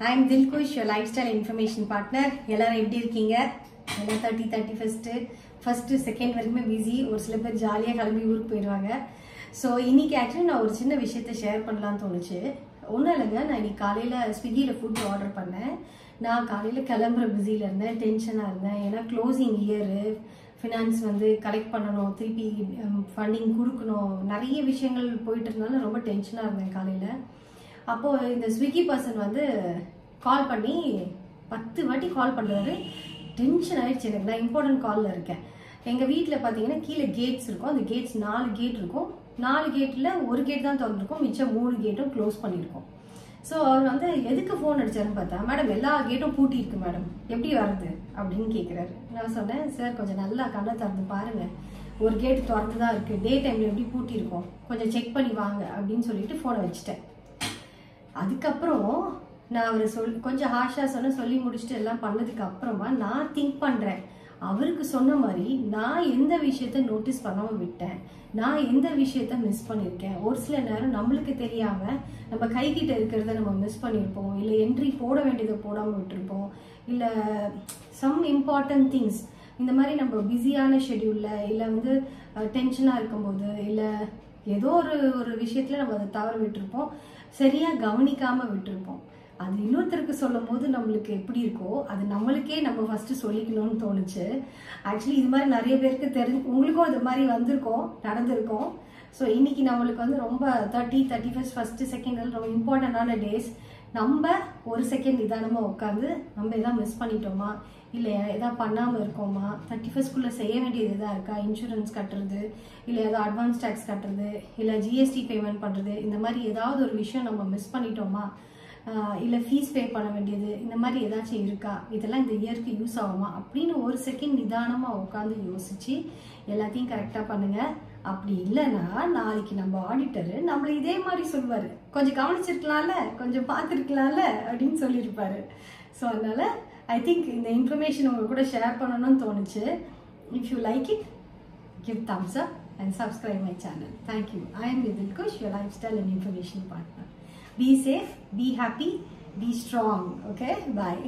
I am Dilkush, your lifestyle information partner. எல்லாரும் எப்படி இருக்கீங்க? எல்லாம் 31st செகண்ட் வரைக்குமே பிஸி. ஒரு சில பேர் ஜாலியாக கிளம்பி ஊருக்கு போயிடுவாங்க. ஸோ இன்னைக்கு ஆக்சுவலி நான் ஒரு சின்ன விஷயத்த ஷேர் பண்ணலான்னு தோணுச்சு. ஒன்றும் இல்லைங்க, நான் இன்னைக்கு காலையில் ஸ்விக்கியில் ஃபுட் ஆர்டர் பண்ணேன். நான் காலையில் கிளம்புற பிஸியில் இருந்தேன், டென்ஷனாக இருந்தேன். ஏன்னா க்ளோசிங் இயரு, ஃபினான்ஸ் வந்து கலெக்ட் பண்ணணும், திருப்பி ஃபண்டிங் கொடுக்கணும், நிறைய விஷயங்கள் போயிட்டு இருந்தாலும் ரொம்ப டென்ஷனாக இருந்தேன் காலையில். அப்போது இந்த ஸ்விக்கி பர்சன் வந்து கால் பண்ணி 10 வாட்டி கால் பண்ணுறாரு. டென்ஷன் ஆகிடுச்சு எனக்கு. நான் இம்பார்ட்டன்ட் காலில் இருக்கேன். எங்கள் வீட்டில் பார்த்தீங்கன்னா கீழே கேட்ஸ் இருக்கும். அந்த கேட்ஸ் 4 கேட் இருக்கும். 4 கேட்டில் ஒரு கேட் தான் திறந்துருக்கும், மிச்சம் 3 கேட்டும் க்ளோஸ் பண்ணியிருக்கோம். ஸோ அவர் வந்து எதுக்கு ஃபோன் அடிச்சாருன்னு பார்த்தா, மேடம் எல்லா கேட்டும் பூட்டி இருக்கு மேடம், எப்படி வருது அப்படின்னு கேட்குறாரு. நான் சொன்னேன், சார் கொஞ்சம் நல்லா கண்ணை திறந்து பாருங்கள், ஒரு கேட்டு திறந்து தான் இருக்குது, டே டைமில் எப்படி பூட்டி இருக்கோம், கொஞ்சம் செக் பண்ணி வாங்க அப்படின்னு சொல்லிட்டு ஃபோனை வச்சுட்டேன். அதுக்கப்புறம் நான் அவர் கொஞ்சம் ஹாஷாக சொல்லி முடிச்சுட்டு எல்லாம் பண்ணதுக்கு அப்புறமா நான் திங்க் பண்ணுறேன், அவருக்கு சொன்ன மாதிரி நான் எந்த விஷயத்த நோட்டீஸ் பண்ணாமல் விட்டேன், நான் எந்த விஷயத்த மிஸ் பண்ணியிருக்கேன். ஒரு சில நேரம் நம்மளுக்கு தெரியாமல் நம்ம கைகிட்ட இருக்கிறத நம்ம மிஸ் பண்ணியிருப்போம், இல்லை என்ட்ரி போட வேண்டியதை போடாமல் விட்டுருப்போம், இல்லை சம் இம்பார்ட்டன்ட் திங்ஸ். இந்த மாதிரி நம்ம பிஸியான ஷெட்யூலில், இல்லை வந்து டென்ஷனாக இருக்கும்போது, இல்லை ஏதோ ஒரு விஷயத்தில் நம்ம அதை தவற விட்டுருப்போம், சரியாக கவனிக்காமல் விட்டுருப்போம். அது இன்னொருத்தருக்கு சொல்லும் போது நம்மளுக்கு எப்படி இருக்கோ அது நம்மளுக்கே நம்ம ஃபர்ஸ்ட் சொல்லிக்கணும்னு தோணுச்சு. ஆக்சுவலி இது மாதிரி நிறைய பேருக்கு உங்களுக்கும் இது மாதிரி வந்திருக்கோம், நடந்திருக்கோம். ஸோ இன்னைக்கு நம்மளுக்கு வந்து ரொம்ப 31st செகண்ட் ரொம்ப இம்பார்ட்டண்டான டேஸ். நம்ம ஒரு செகண்ட் நிதானமாக உட்காந்து நம்ம எதாவது மிஸ் பண்ணிட்டோமா, இல்லை எதாவது பண்ணாமல் இருக்கோமா, 31st செய்ய வேண்டியது எதாக இருக்கா, இன்சூரன்ஸ் கட்டுறது, இல்லை ஏதாவது அட்வான்ஸ் டேக்ஸ் கட்டுறது, இல்லை ஜிஎஸ்டி பேமெண்ட் பண்ணுறது, இந்த மாதிரி ஏதாவது ஒரு விஷயம் நம்ம மிஸ் பண்ணிட்டோமா, இல்லை ஃபீஸ் பே பண்ண வேண்டியது, இந்த மாதிரி ஏதாச்சும் இருக்கா, இதெல்லாம் இந்த இயருக்கு யூஸ் ஆகுமா அப்படின்னு ஒரு செகண்ட் நிதானமாக உட்காந்து யோசிச்சு எல்லாத்தையும் கரெக்டாக பண்ணுங்கள். அப்படி இல்லைன்னா நாளைக்கு நம்ம ஆடிட்டரு நம்மளை இதே மாதிரி சொல்லுவார், கொஞ்சம் கவனிச்சிருக்கலாம்ல, கொஞ்சம் பார்த்துருக்கலாம்ல அப்படின்னு சொல்லியிருப்பாரு. ஸோ அதனால ஐ திங்க் இந்த இன்ஃபர்மேஷன் உங்க கூட ஷேர் பண்ணணும்னு தோணுச்சு. If you like it, give thumbs up and subscribe my channel. Thank you. I am Dilkush, your lifestyle and information partner. Be safe, be happy, be strong. Okay, bye.